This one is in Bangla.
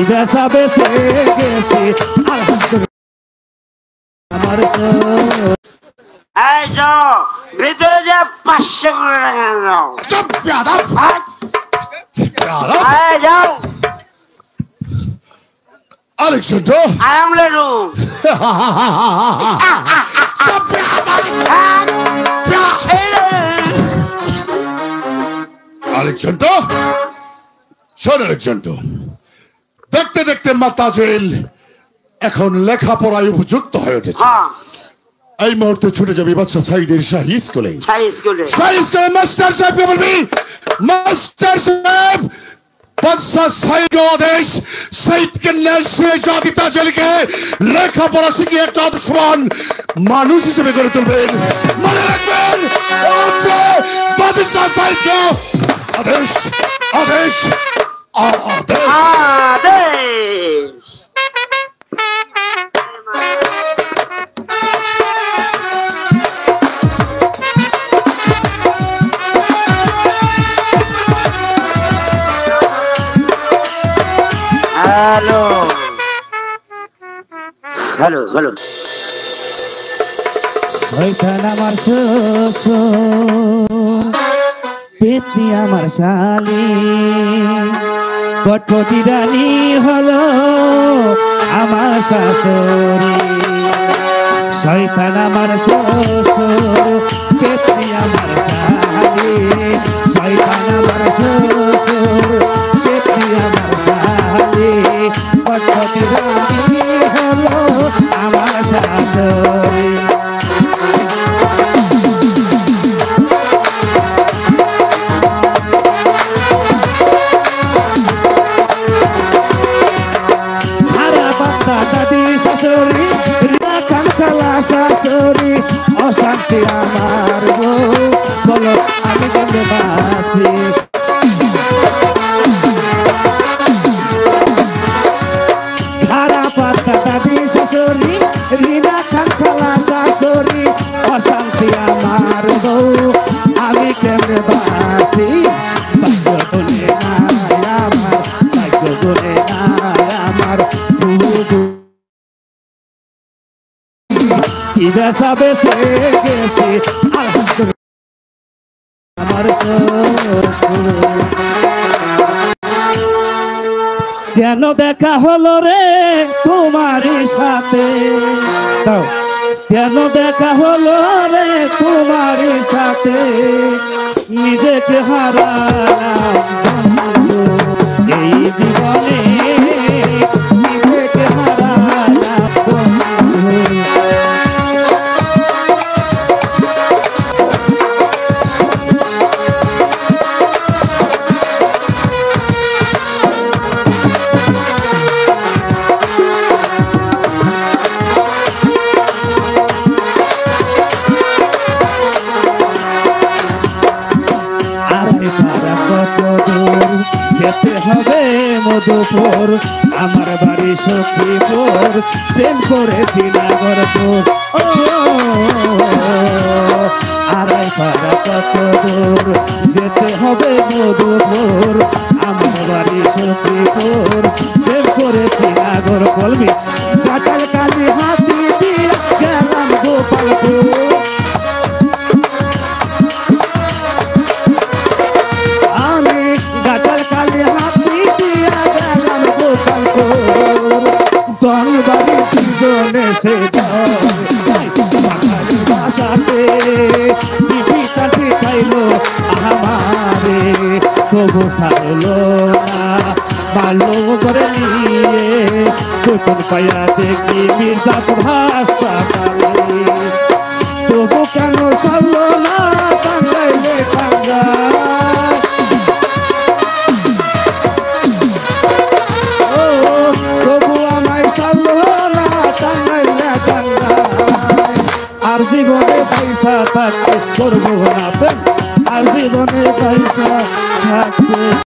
বেচা বেচে গেছি আমার এই যাও ভিতরে যে 500 করে টাকা নাও চুপ বেয়াদব বেয়াদব এই যাও আলেকজান্ডার আমলেরু চুপ বেয়াদব আলেকজান্ডার শোন আলেকজান্ডার দেখতে দেখতে মাতাজেল এখন লেখাপড়ায় উপযুক্ত হয়ে উঠেছে এই মুহূর্তে ছুটে যাবি বাচ্চা সাইদের শাহী স্কুলে শাহী স্কুলে মাস্টার সাহেবকে বলবি মাস্টার সাহেব বাচ্চা সাইদ আদেশ সাইদকে নেশে জাতি তাজেলকে লেখাপড়া শিখিয়ে একটা সমান মানুষ হিসেবে গড়ে তুলবেন মনে রাখবেন বাদশাহ সাইদকে আদেশ আদেশ আদেশ হ্যালো হ্যালো হ্যালো শয়তান আমার শ্বশুর পেতনি আমার শালি কটকটি রানী হলো আমার শাশুড়ি শয়তান আমার শ্বশুর পেতনি আমার শালি শয়তান আমার শ্বশুর পেতনি আমার শালি কটকটি রানী হলো আমার শাশুড়ি দাদি শাশুড়ি রিনা কান্তলা শাশুড়ি অশান্তি আমার বউ বলো আমি কেমনে বাঁচি খারাপ দাদি শাশুড়ি রিনা কান্তলা শাশুড়ি অশান্তি আমার বউ আমি কেমনে বাঁচি ভাগ্য বলে না আমার ভাগ্য বলে না আমার কি বেচা বেচে গেছে আমার কেন দেখা হলো রে তোমারই সাথে কেন দেখা হলো রে তোমারই সাথে নিজেকে হারালাম এই জীবনে নিজেকে হারালাম যেতে হবে মধুপুর আমার বাড়ি সখীপুর প্রেম করেছি নাগরপুর আড়াই পাড়া কত দূর যেতে হবে মধুপুর আমার বাড়ি সখীপুর প্রেম করেছি নাগর কলমি কাটাল কালি হাতি দিয়ে গেলাম গোপালপুর সে বাসাতে পিঠি খাইলো আমারে তবু খাইলো না ভালো করে নিয়ে সুতন পায়া দেখি মির্জাপুর হাসপাতালে তবু কেন চললো না টাঙ্গাইলে টাঙ্গা আর জীবনে পয়সা থাকতে করবো না আর জীবনে পয়সা থাকতে